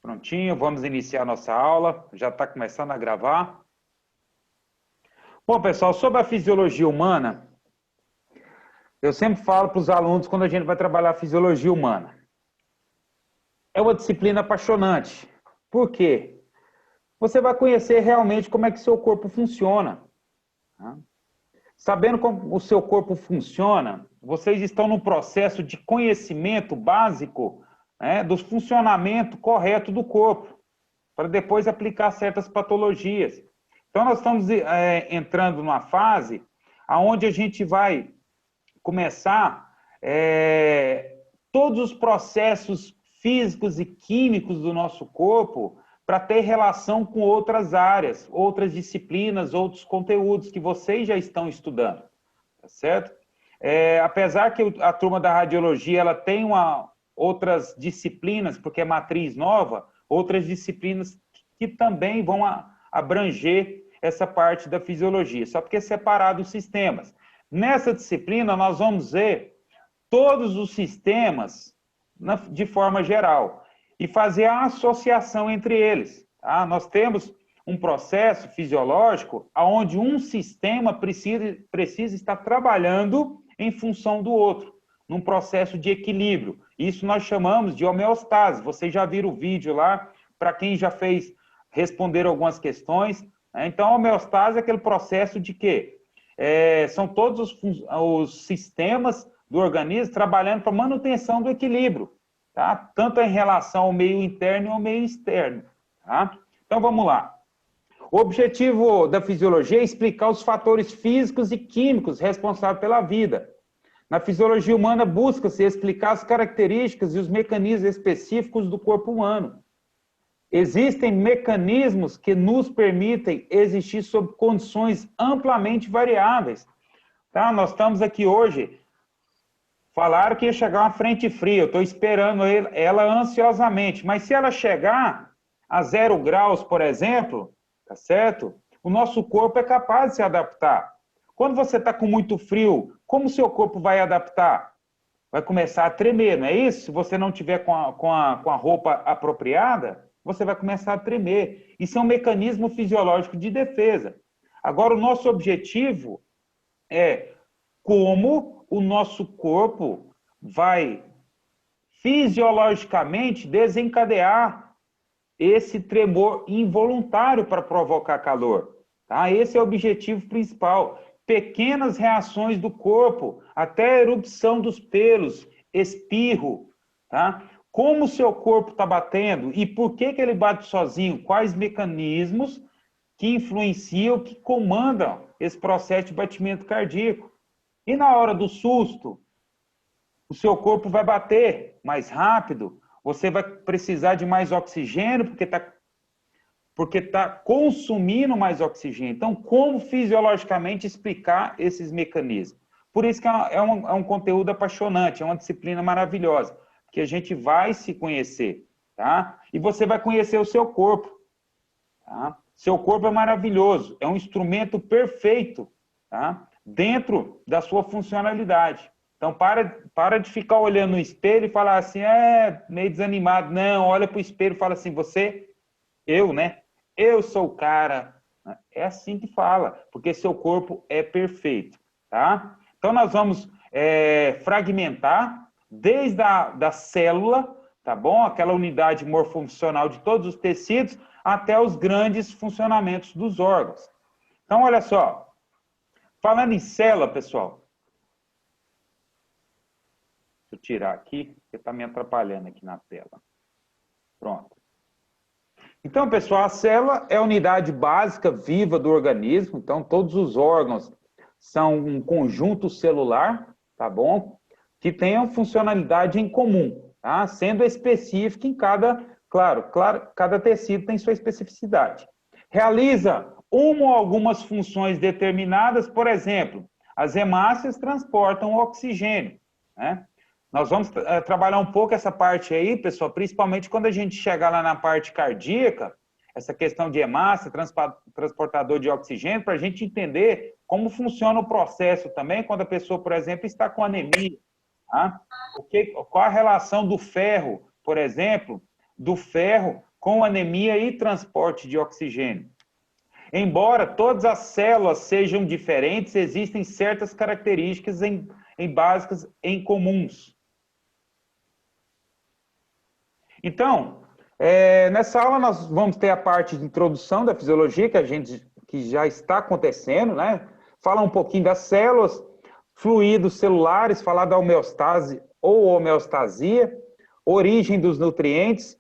Prontinho, vamos iniciar nossa aula. Já está começando a gravar. Bom, pessoal, sobre a fisiologia humana, eu sempre falo para os alunos quando a gente vai trabalhar a fisiologia humana. É uma disciplina apaixonante. Por quê? Você vai conhecer realmente como é que seu corpo funciona. Sabendo como o seu corpo funciona, vocês estão no processo de conhecimento básico, do funcionamento correto do corpo, para depois aplicar certas patologias. Então, nós estamos entrando numa fase onde a gente vai começar todos os processos físicos e químicos do nosso corpo para ter relação com outras áreas, outras disciplinas, outros conteúdos que vocês já estão estudando, tá certo? Apesar que a turma da radiologia ela tem outras disciplinas, porque é matriz nova, outras disciplinas que também vão abranger essa parte da fisiologia, só porque é separado os sistemas. Nessa disciplina, nós vamos ver todos os sistemas de forma geral e fazer a associação entre eles. Tá? Nós temos um processo fisiológico onde um sistema precisa estar trabalhando em função do outro, num processo de equilíbrio. Isso nós chamamos de homeostase. Vocês já viram o vídeo lá, para quem já fez responder algumas questões. Então, a homeostase é aquele processo de quê? São todos os sistemas do organismo trabalhando para manutenção do equilíbrio, tá? Tanto em relação ao meio interno e ao meio externo. Tá? Então, vamos lá. O objetivo da fisiologia é explicar os fatores físicos e químicos responsáveis pela vida. Na fisiologia humana, busca-se explicar as características e os mecanismos específicos do corpo humano. Existem mecanismos que nos permitem existir sob condições amplamente variáveis. Tá? Nós estamos aqui hoje, falaram que ia chegar uma frente fria, eu estou esperando ela ansiosamente, mas se ela chegar a 0 graus, por exemplo, tá certo? O nosso corpo é capaz de se adaptar. Quando você está com muito frio, como o seu corpo vai adaptar? Vai começar a tremer, não é isso? Se você não tiver com a roupa apropriada, você vai começar a tremer. Isso é um mecanismo fisiológico de defesa. Agora, o nosso objetivo é como o nosso corpo vai fisiologicamente desencadear esse tremor involuntário para provocar calor. Tá? Esse é o objetivo principal. Pequenas reações do corpo, até a erupção dos pelos, espirro, tá? Como o seu corpo está batendo e por que ele bate sozinho? Quais mecanismos que influenciam, que comandam esse processo de batimento cardíaco? E na hora do susto, o seu corpo vai bater mais rápido, você vai precisar de mais oxigênio, porque está consumindo mais oxigênio. Então, como fisiologicamente explicar esses mecanismos? Por isso que é um conteúdo apaixonante, é uma disciplina maravilhosa, porque a gente vai se conhecer, tá? E você vai conhecer o seu corpo, tá? Seu corpo é maravilhoso, é um instrumento perfeito, tá? Dentro da sua funcionalidade. Então, para de ficar olhando no espelho e falar assim, meio desanimado. Não, olha para o espelho e fala assim, eu, né? Eu sou o cara. É assim que fala, porque seu corpo é perfeito, tá? Então, nós vamos fragmentar desde da célula, tá bom? Aquela unidade morfofuncional de todos os tecidos, até os grandes funcionamentos dos órgãos. Então, olha só. Falando em célula, pessoal. Deixa eu tirar aqui, porque está me atrapalhando aqui na tela. Pronto. Então, pessoal, a célula é a unidade básica viva do organismo. Então, todos os órgãos são um conjunto celular, tá bom? Que tenham funcionalidade em comum, tá? Sendo específica em cada tecido tem sua especificidade. Realiza uma ou algumas funções determinadas, por exemplo, as hemácias transportam o oxigênio, né? Nós vamos trabalhar um pouco essa parte aí, pessoal, principalmente quando a gente chegar lá na parte cardíaca, essa questão de hemácia, transportador de oxigênio, para a gente entender como funciona o processo também quando a pessoa, por exemplo, está com anemia. Tá? Qual a relação do ferro, por exemplo, do ferro com anemia e transporte de oxigênio. Embora todas as células sejam diferentes, existem certas características básicas em comuns. Então, nessa aula nós vamos ter a parte de introdução da fisiologia, que já está acontecendo, né? Falar um pouquinho das células, fluidos celulares, falar da homeostase ou homeostasia, origem dos nutrientes,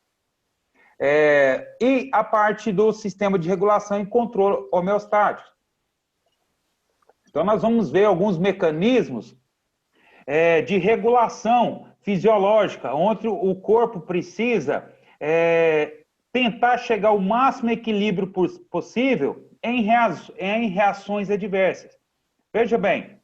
e a parte do sistema de regulação e controle homeostático. Então, nós vamos ver alguns mecanismos de regulação fisiológica, onde o corpo precisa tentar chegar ao máximo equilíbrio possível em reações adversas. Veja bem,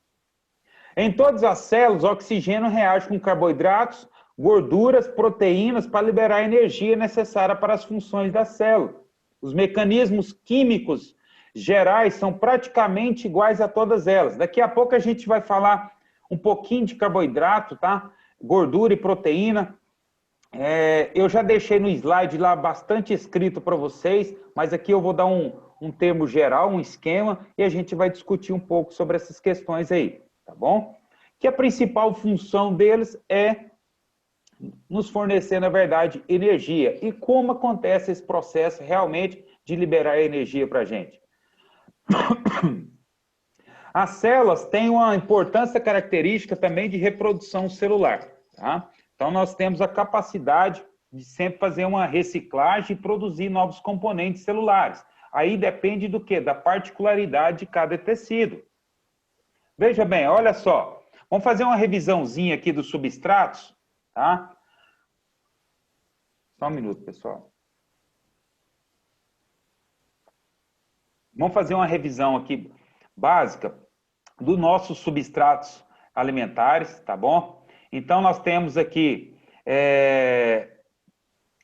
em todas as células, o oxigênio reage com carboidratos, gorduras, proteínas para liberar a energia necessária para as funções da célula. Os mecanismos químicos gerais são praticamente iguais a todas elas. Daqui a pouco a gente vai falar um pouquinho de carboidrato, tá? Gordura e proteína. Eu já deixei no slide lá bastante escrito para vocês, mas aqui eu vou dar um termo geral, um esquema, e a gente vai discutir um pouco sobre essas questões aí, tá bom? Que a principal função deles é nos fornecer, na verdade, energia. E como acontece esse processo realmente de liberar energia para a gente? As células têm uma importância característica também de reprodução celular, tá? Então, nós temos a capacidade de sempre fazer uma reciclagem e produzir novos componentes celulares. Aí depende do quê? Da particularidade de cada tecido. Veja bem, olha só. Vamos fazer uma revisãozinha aqui dos substratos, tá? Só um minuto, pessoal. Vamos fazer uma revisão aqui básica dos nossos substratos alimentares, tá bom? Então, nós temos aqui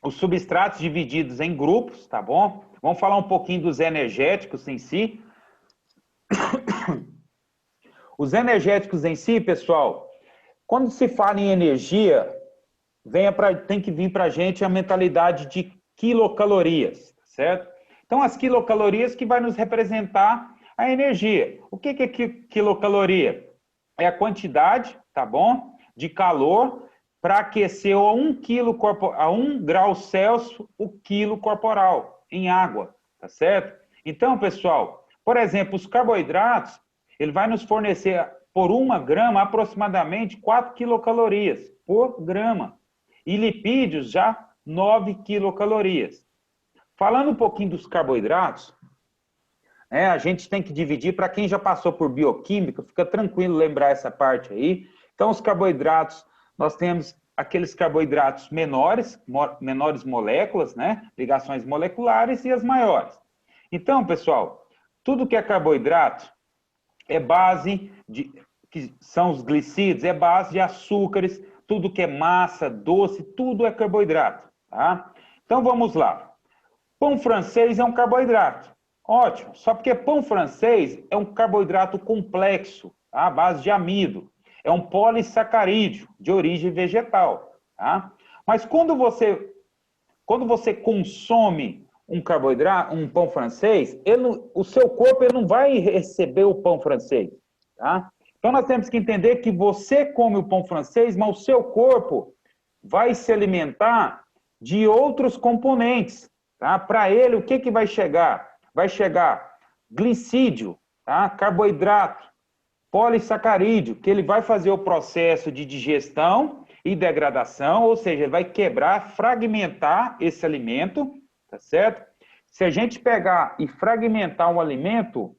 os substratos divididos em grupos, tá bom? Vamos falar um pouquinho dos energéticos em si. Os energéticos em si, pessoal, quando se fala em energia, tem que vir para a gente a mentalidade de quilocalorias, certo? Então, as quilocalorias que vai nos representar a energia. O que é quilocaloria? É a quantidade, tá bom? De calor para aquecer a 1 grau Celsius o quilo corporal em água, tá certo? Então, pessoal, por exemplo, os carboidratos, ele vai nos fornecer por 1 grama aproximadamente 4 quilocalorias por grama. E lipídios já 9 quilocalorias. Falando um pouquinho dos carboidratos, a gente tem que dividir, para quem já passou por bioquímica, fica tranquilo lembrar essa parte aí. Então, os carboidratos, nós temos aqueles carboidratos menores moléculas, né? Ligações moleculares, e as maiores. Então, pessoal, tudo que é carboidrato é base que são os glicídios, é base de açúcares, tudo que é massa, doce, tudo é carboidrato, tá? Então, vamos lá. Pão francês é um carboidrato. Ótimo. Só porque pão francês é um carboidrato complexo, tá? À base de amido. É um polissacarídeo de origem vegetal, tá? Mas quando você consome um carboidrato, um pão francês, o seu corpo não vai receber o pão francês, tá? Então, nós temos que entender que você come o pão francês, mas o seu corpo vai se alimentar de outros componentes, tá? Para ele, o que vai chegar? Vai chegar glicídio, tá? Carboidrato, polissacarídeo, que ele vai fazer o processo de digestão e degradação, ou seja, ele vai quebrar, fragmentar esse alimento, tá certo? Se a gente pegar e fragmentar um alimento,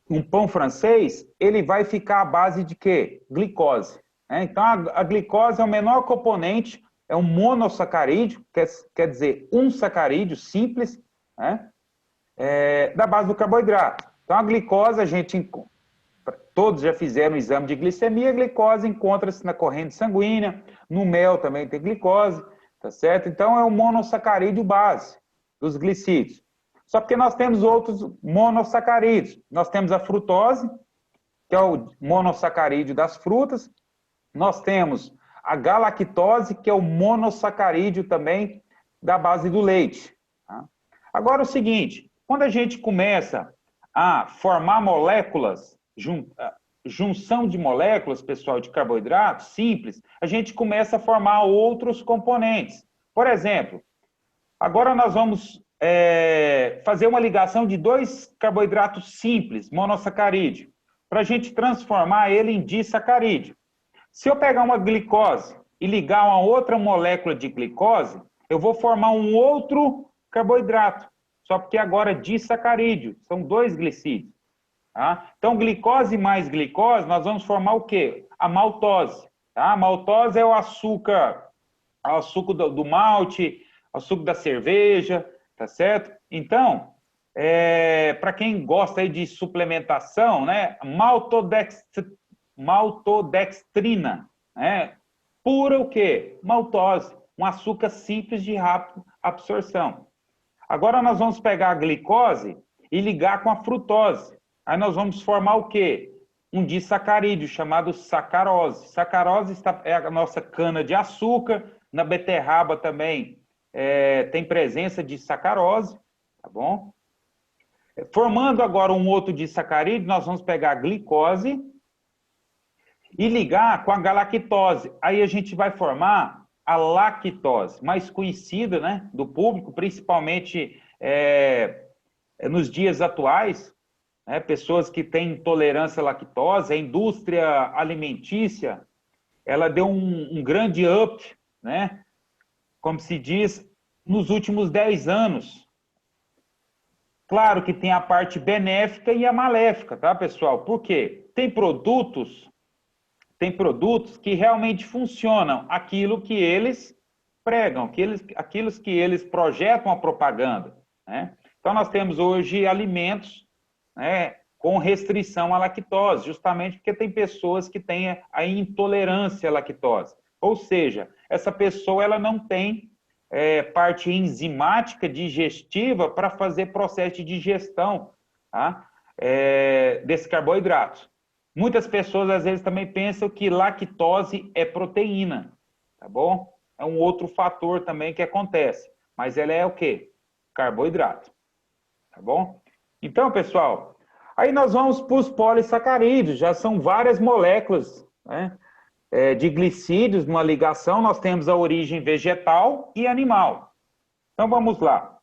um pão francês, ele vai ficar à base de quê? Glicose. Então, a glicose é o menor componente, é um monossacarídeo, quer dizer, um sacarídeo simples, né? Da base do carboidrato. Então, a glicose, todos já fizeram um exame de glicemia, a glicose encontra-se na corrente sanguínea, no mel também tem glicose, tá certo? Então, é o monossacarídeo base dos glicídios. Só porque nós temos outros monossacarídeos. Nós temos a frutose, que é o monossacarídeo das frutas. Nós temos a galactose, que é o monossacarídeo também da base do leite. Tá? Agora o seguinte, quando a gente começa a formar moléculas, junção de moléculas, pessoal, de carboidratos simples, a gente começa a formar outros componentes. Por exemplo, agora nós vamos fazer uma ligação de dois carboidratos simples, monossacarídeo, para a gente transformar ele em disacarídeo. Se eu pegar uma glicose e ligar uma outra molécula de glicose, eu vou formar um outro carboidrato, só porque agora é disacarídeo, são dois glicídios. Tá? Então, glicose mais glicose, nós vamos formar o quê? A maltose. Tá? A maltose é o açúcar do malte, açúcar da cerveja, tá certo? Então, para quem gosta aí de suplementação, né? Maltodextrina, né? Pura o quê? Maltose, um açúcar simples de rápida absorção. Agora nós vamos pegar a glicose e ligar com a frutose. Aí nós vamos formar o quê? Um disacarídeo chamado sacarose. Sacarose é a nossa cana de açúcar. Na beterraba também tem presença de sacarose, tá bom? Formando agora um outro disacarídeo, nós vamos pegar a glicose e ligar com a galactose. Aí a gente vai formar a lactose, mais conhecida, né, do público, principalmente nos dias atuais, né, pessoas que têm intolerância à lactose. A indústria alimentícia, ela deu um grande up, né, como se diz, nos últimos 10 anos. Claro que tem a parte benéfica e a maléfica, tá, pessoal? Por quê? Tem produtos que realmente funcionam, aquilo que eles pregam, aquilo que eles projetam a propaganda, né? Então, nós temos hoje alimentos, né, com restrição à lactose, justamente porque tem pessoas que têm a intolerância à lactose. Ou seja, essa pessoa ela não tem parte enzimática digestiva para fazer processo de digestão, tá? Desse carboidrato. Muitas pessoas, às vezes, também pensam que lactose é proteína, tá bom? É um outro fator também que acontece. Mas ela é o quê? Carboidrato, tá bom? Então, pessoal, aí nós vamos para os polissacarídeos. Já são várias moléculas, né, de glicídios numa ligação. Nós temos a origem vegetal e animal. Então, vamos lá.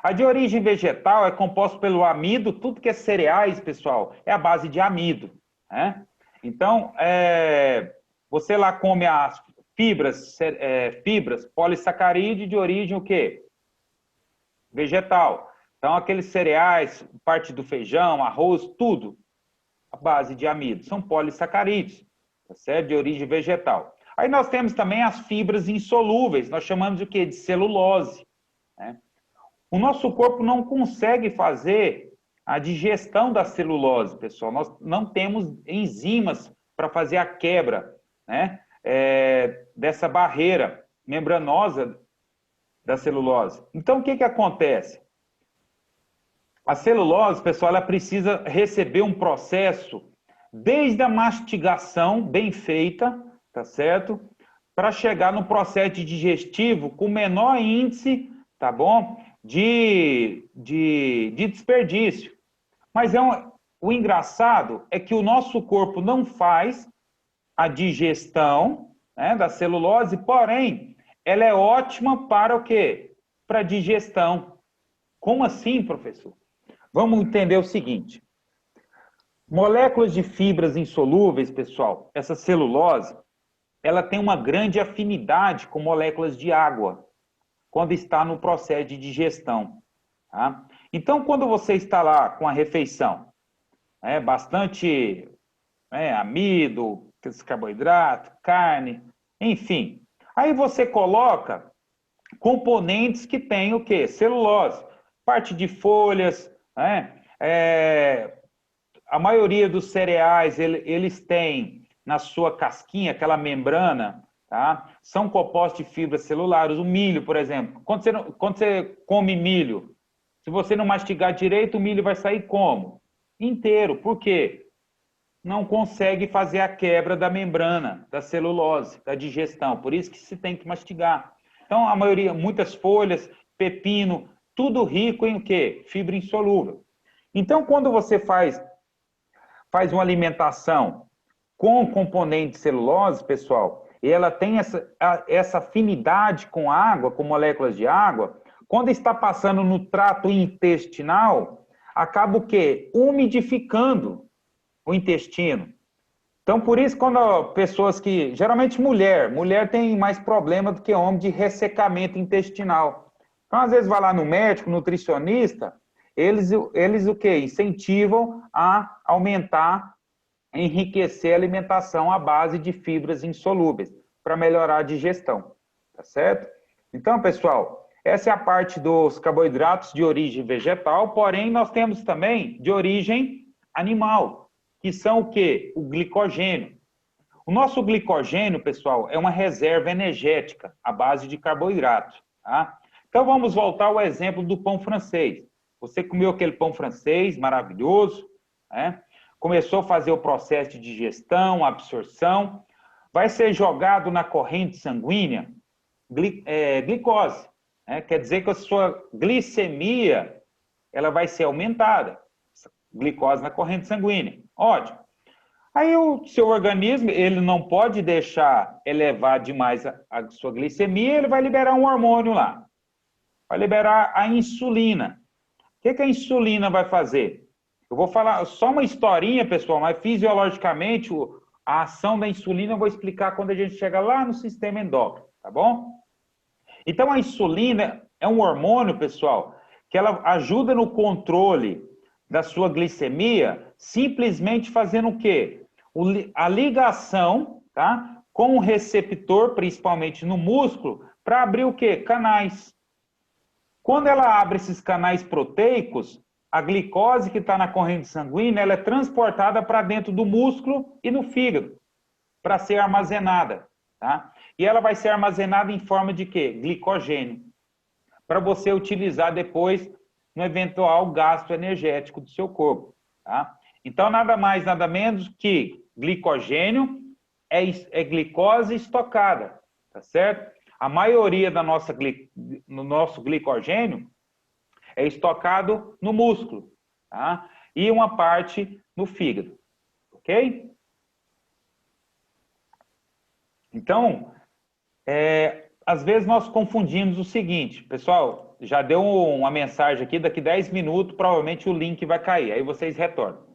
A de origem vegetal é composta pelo amido. Tudo que é cereais, pessoal, é a base de amido. Né? Então, você lá come as fibras polissacarídeo de origem o quê? Vegetal. Então, aqueles cereais, parte do feijão, arroz, tudo, a base de amido, são polissacarídeos, tá certo? De origem vegetal. Aí nós temos também as fibras insolúveis, nós chamamos de quê? De celulose. Né? O nosso corpo não consegue fazer a digestão da celulose, pessoal. Nós não temos enzimas para fazer a quebra, né, dessa barreira membranosa da celulose. Então, o que acontece? A celulose, pessoal, ela precisa receber um processo desde a mastigação bem feita, tá certo? Para chegar no processo digestivo com menor índice, tá bom? De desperdício. Mas o engraçado é que o nosso corpo não faz a digestão, né, da celulose, porém, ela é ótima para o quê? Para digestão. Como assim, professor? Vamos entender o seguinte. Moléculas de fibras insolúveis, pessoal, essa celulose, ela tem uma grande afinidade com moléculas de água, quando está no processo de digestão. Tá? Então, quando você está lá com a refeição, bastante amido, carboidrato, carne, enfim. Aí você coloca componentes que têm o quê? Celulose, parte de folhas, né? A maioria dos cereais, eles têm na sua casquinha, aquela membrana, tá? São compostos de fibras celulares. O milho, por exemplo. Quando você come milho, se você não mastigar direito, o milho vai sair como? Inteiro. Por quê? Não consegue fazer a quebra da membrana, da celulose, da digestão. Por isso que se tem que mastigar. Então, a maioria, muitas folhas, pepino, tudo rico em o quê? Fibra insolúvel. Então, quando você faz uma alimentação com componente de celulose, pessoal, e ela tem essa afinidade com água, com moléculas de água, quando está passando no trato intestinal, acaba o quê? Umidificando o intestino. Então, por isso, quando pessoas que... Geralmente mulher tem mais problema do que homem de ressecamento intestinal. Então, às vezes, vai lá no médico, nutricionista, eles o quê? Incentivam a aumentar, enriquecer a alimentação à base de fibras insolúveis, para melhorar a digestão, tá certo? Então, pessoal, essa é a parte dos carboidratos de origem vegetal, porém, nós temos também de origem animal, que são o quê? O glicogênio. O nosso glicogênio, pessoal, é uma reserva energética à base de carboidratos, tá? Então, vamos voltar ao exemplo do pão francês. Você comeu aquele pão francês maravilhoso, né? Começou a fazer o processo de digestão, absorção, vai ser jogado na corrente sanguínea glicose, né? Quer dizer que a sua glicemia ela vai ser aumentada, glicose na corrente sanguínea, ótimo. Aí o seu organismo ele não pode deixar elevar demais a sua glicemia, ele vai liberar um hormônio lá, vai liberar a insulina. O que a insulina vai fazer? Eu vou falar só uma historinha, pessoal, mas fisiologicamente a ação da insulina eu vou explicar quando a gente chega lá no sistema endócrino, tá bom? Então a insulina é um hormônio, pessoal, que ela ajuda no controle da sua glicemia, simplesmente fazendo o quê? A ligação, tá? Com o receptor, principalmente no músculo, para abrir o quê? Canais. Quando ela abre esses canais proteicos, a glicose que está na corrente sanguínea, ela é transportada para dentro do músculo e no fígado, para ser armazenada, tá? E ela vai ser armazenada em forma de quê? Glicogênio, para você utilizar depois no eventual gasto energético do seu corpo, tá? Então, nada mais, nada menos que glicogênio é glicose estocada, tá certo? A maioria no nosso glicogênio é estocado no músculo, tá? E uma parte no fígado, ok? Então, às vezes nós confundimos o seguinte, pessoal, já deu uma mensagem aqui, daqui 10 minutos, provavelmente o link vai cair, aí vocês retornam.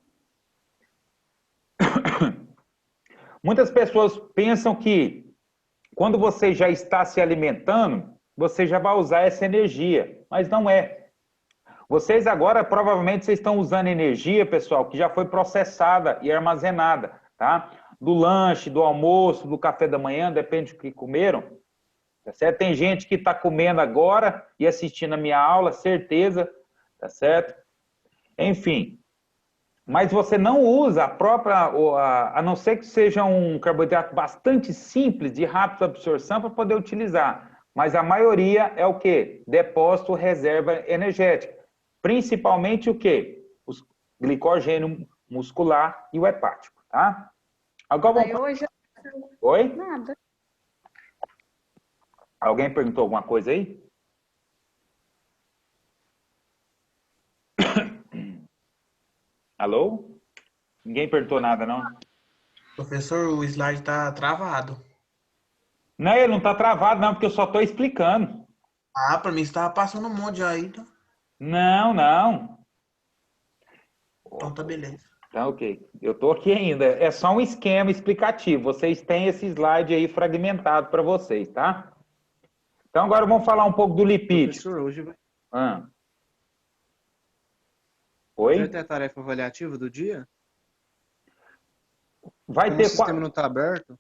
Muitas pessoas pensam que quando você já está se alimentando, você já vai usar essa energia, mas não é. Vocês agora, provavelmente, vocês estão usando energia, pessoal, que já foi processada e armazenada, tá? Do lanche, do almoço, do café da manhã, depende do que comeram. Tá certo? Tem gente que está comendo agora e assistindo a minha aula, certeza, tá certo? Enfim, mas você não usa a própria, a não ser que seja um carboidrato bastante simples, de rápida absorção, para poder utilizar. Mas a maioria é o quê? Depósito, reserva energética. Principalmente o quê? O glicogênio muscular e o hepático, tá? Agora vamos... Hoje... Oi? Nada. Alguém perguntou alguma coisa aí? Alô? Ninguém perguntou nada, não? Professor, o slide está travado. Não, ele não está travado, não, porque eu só estou explicando. Ah, para mim estava passando um monte aí. Tá? Não, não. Então tá beleza. Tá ok. Eu estou aqui ainda. É só um esquema explicativo. Vocês têm esse slide aí fragmentado para vocês, tá? Então agora vamos falar um pouco do lipídio. Professor, hoje vai... Oi? Vai ter a tarefa avaliativa do dia? Vai Como ter o sistema não está aberto?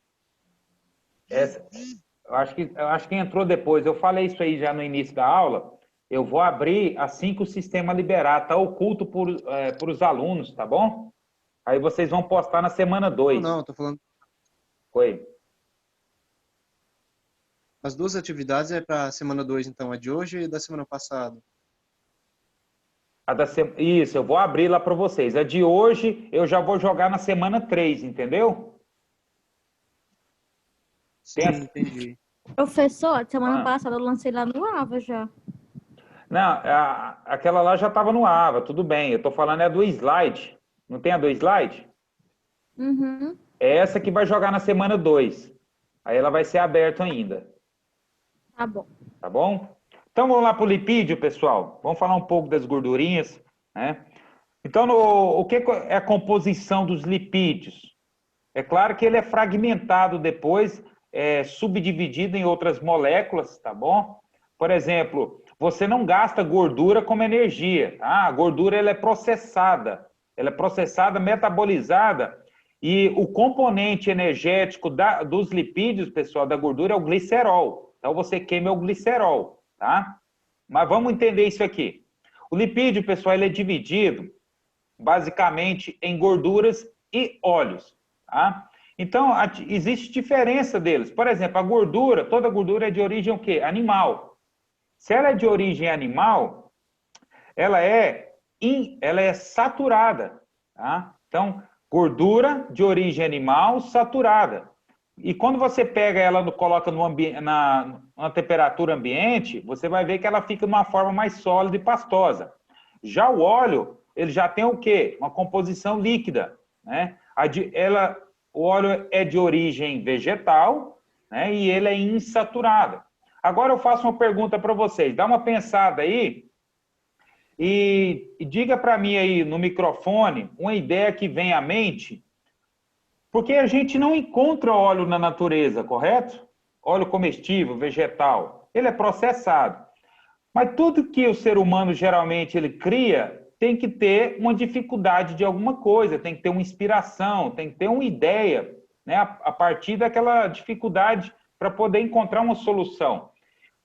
Eu acho que entrou depois. Eu falei isso aí já no início da aula. Eu vou abrir assim que o sistema liberar. Está oculto por os alunos, tá bom? Aí vocês vão postar na semana 2. Não, estou falando... Oi. As duas atividades é para a semana 2, então, é de hoje e da semana passada. Isso, eu vou abrir lá para vocês. A de hoje eu já vou jogar na semana 3, entendeu? Sim, entendi. Professor, semana passada eu lancei lá no AVA já. Não, aquela lá já estava no AVA, tudo bem. Eu estou falando é do slide. Não tem a do slide? Uhum. É essa que vai jogar na semana 2. Aí ela vai ser aberta ainda. Tá bom. Tá bom? Então vamos lá para o lipídio, pessoal. Vamos falar um pouco das gordurinhas, né? Então, o que é a composição dos lipídios? É claro que ele é fragmentado depois, subdividido em outras moléculas, tá bom? Por exemplo, você não gasta gordura como energia, tá? A gordura ela é processada, metabolizada, e o componente energético dos lipídios, pessoal, da gordura é o glicerol. Então você queima o glicerol, tá? Mas vamos entender isso aqui. O lipídio, pessoal, ele é dividido basicamente em gorduras e óleos, tá? Então, existe diferença deles. Por exemplo, a gordura, toda gordura é de origem o quê? Animal. Se ela é de origem animal, ela é saturada, tá? Então, gordura de origem animal saturada. E quando você pega ela, coloca na temperatura ambiente, você vai ver que ela fica de uma forma mais sólida e pastosa. Já o óleo, ele já tem o quê? Uma composição líquida, né? O óleo é de origem vegetal, né? E ele é insaturado. Agora eu faço uma pergunta para vocês. Dá uma pensada aí e diga para mim aí no microfone uma ideia que vem à mente, porque a gente não encontra óleo na natureza, correto? Óleo comestível, vegetal. Ele é processado. Mas tudo que o ser humano geralmente ele cria tem que ter uma dificuldade de alguma coisa, tem que ter uma inspiração, tem que ter uma ideia, né, a partir daquela dificuldade para poder encontrar uma solução.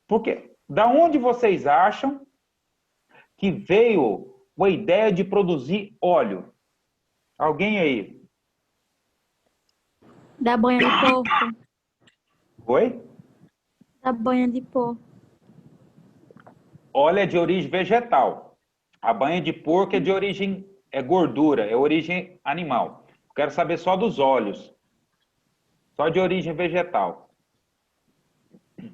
Porque da onde vocês acham que veio a ideia de produzir óleo? Alguém aí? Da banha de porco. Oi? Da banha de porco. Óleo é de origem vegetal. A banha de porco é de origem, gordura, é origem animal. Quero saber só dos óleos. Só de origem vegetal. O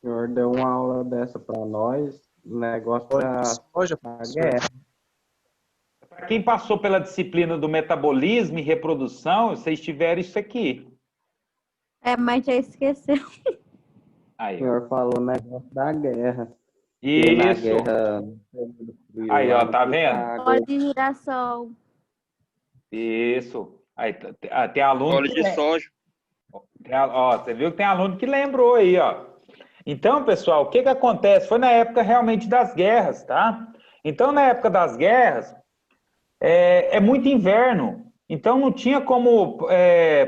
senhor deu uma aula dessa para nós, o negócio Soja, da guerra. Para quem passou pela disciplina do metabolismo e reprodução, vocês tiveram isso aqui. Mas já esqueceu. O Aí, senhor falou o negócio da guerra. E na isso. guerra... Aí, ó, tá vendo? Óleo de girassol. Isso. Aí, tem aluno Óleo de soja. Ó, você viu que tem aluno que lembrou aí, ó. Então, pessoal, o que acontece? Foi na época realmente das guerras, tá? Então, na época das guerras, é muito inverno. Então, não tinha como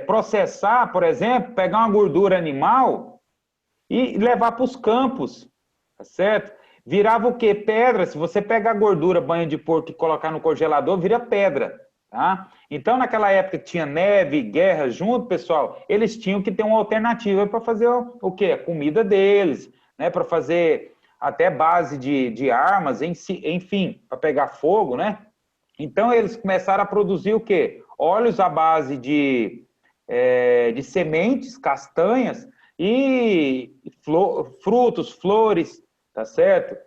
processar, por exemplo, pegar uma gordura animal e levar para os campos, tá certo? Virava o quê? Pedra. Se você pegar a gordura, banha de porco e colocar no congelador, vira pedra, tá? Então, naquela época que tinha neve, guerra junto, pessoal, eles tinham que ter uma alternativa para fazer o quê? A comida deles, né? Para fazer até base de armas, enfim, para pegar fogo, né? Então, eles começaram a produzir o quê? Óleos à base de sementes, castanhas e frutos, flores, tá certo?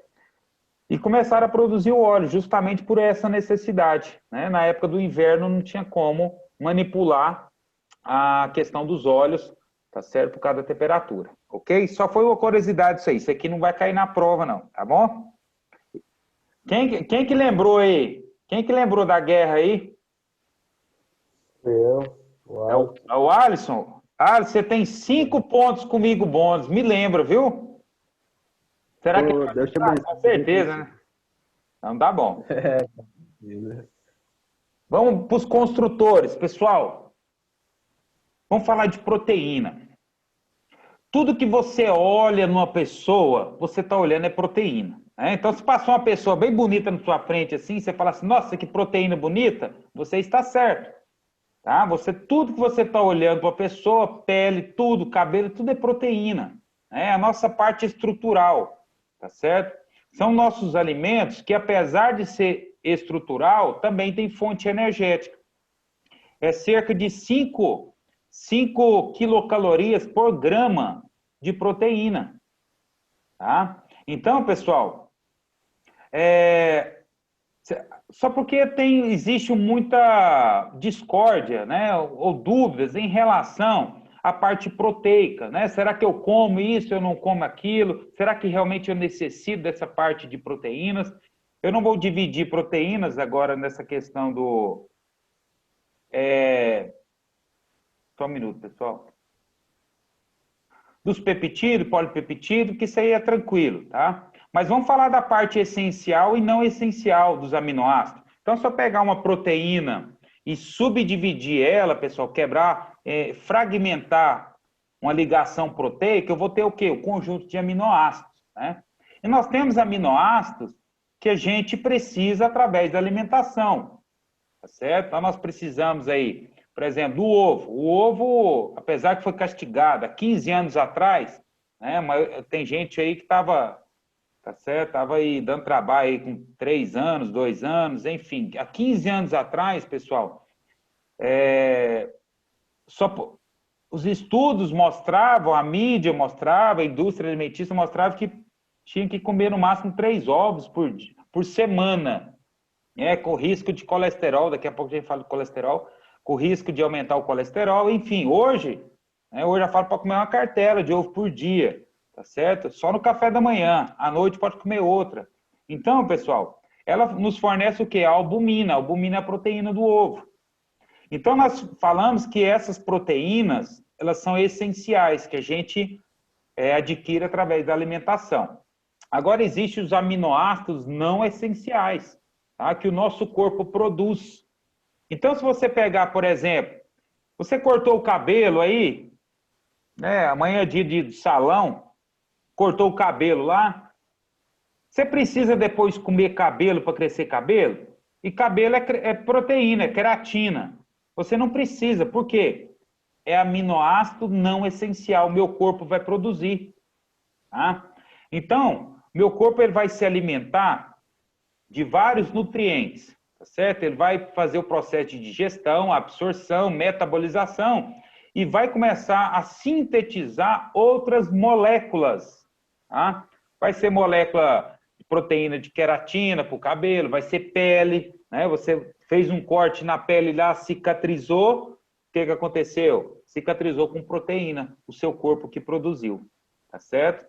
E começaram a produzir o óleo justamente por essa necessidade, né? Na época do inverno não tinha como manipular a questão dos óleos, tá certo? Por causa da temperatura, ok? Só foi uma curiosidade isso aí. Isso aqui não vai cair na prova não, tá bom? Quem que lembrou aí? Quem que lembrou da guerra aí? É o Alisson? Alisson, você tem 5 pontos comigo bons. Me lembra, viu? Será que... Com certeza, né? Então dá bom. Vamos para os construtores. Pessoal, vamos falar de proteína. Tudo que você olha numa pessoa, você está olhando é proteína. Né? Então, se passou uma pessoa bem bonita na sua frente, assim, você fala assim, nossa, que proteína bonita, você está certo. Tá? Tudo que você está olhando para a pessoa, pele, tudo, cabelo, tudo é proteína. É a nossa parte estrutural, tá certo? São nossos alimentos que, apesar de ser estrutural, também tem fonte energética. É cerca de 5 5 quilocalorias por grama de proteína. Tá? Então, pessoal, só porque existe muita discórdia, né, ou dúvidas em relação à parte proteica, né? Será que eu como isso, eu não como aquilo? Será que realmente eu necessito dessa parte de proteínas? Eu não vou dividir proteínas agora nessa questão do... Só um minuto, pessoal. Dos peptídeos, polipeptídeos, que isso aí é tranquilo, tá? Mas vamos falar da parte essencial e não essencial dos aminoácidos. Então, se eu pegar uma proteína e subdividir ela, pessoal, quebrar, fragmentar uma ligação proteica, eu vou ter o quê? O conjunto de aminoácidos, né? E nós temos aminoácidos que a gente precisa através da alimentação, tá certo? Então, nós precisamos aí, por exemplo, do ovo. O ovo, apesar que foi castigado há 15 anos atrás, né? Mas tem gente aí que estava... Tá certo? Estava aí dando trabalho aí com 3 anos, 2 anos, enfim. Há 15 anos atrás, pessoal, os estudos mostravam, a mídia mostrava, a indústria alimentícia mostrava que tinha que comer no máximo 3 ovos por semana, com risco de colesterol, daqui a pouco a gente fala de colesterol, com risco de aumentar o colesterol, enfim. Hoje eu falo para comer uma cartela de ovo por dia. Tá certo? Só no café da manhã. À noite pode comer outra. Então, pessoal, ela nos fornece o quê? A albumina. A albumina é a proteína do ovo. Então, nós falamos que essas proteínas, elas são essenciais, que a gente adquire através da alimentação. Agora, existem os aminoácidos não essenciais, tá? Que o nosso corpo produz. Então, se você pegar, por exemplo, você cortou o cabelo aí, né? Amanhã é dia de salão, cortou o cabelo lá, você precisa depois comer cabelo para crescer cabelo? E cabelo é proteína, é queratina. Você não precisa, por quê? É aminoácido não essencial, meu corpo vai produzir. Tá? Então, meu corpo ele vai se alimentar de vários nutrientes, tá certo? Ele vai fazer o processo de digestão, absorção, metabolização e vai começar a sintetizar outras moléculas. Tá? Vai ser molécula de proteína de queratina para o cabelo, vai ser pele, né? Você fez um corte na pele lá, cicatrizou, o que aconteceu? Cicatrizou com proteína, o seu corpo que produziu, tá certo?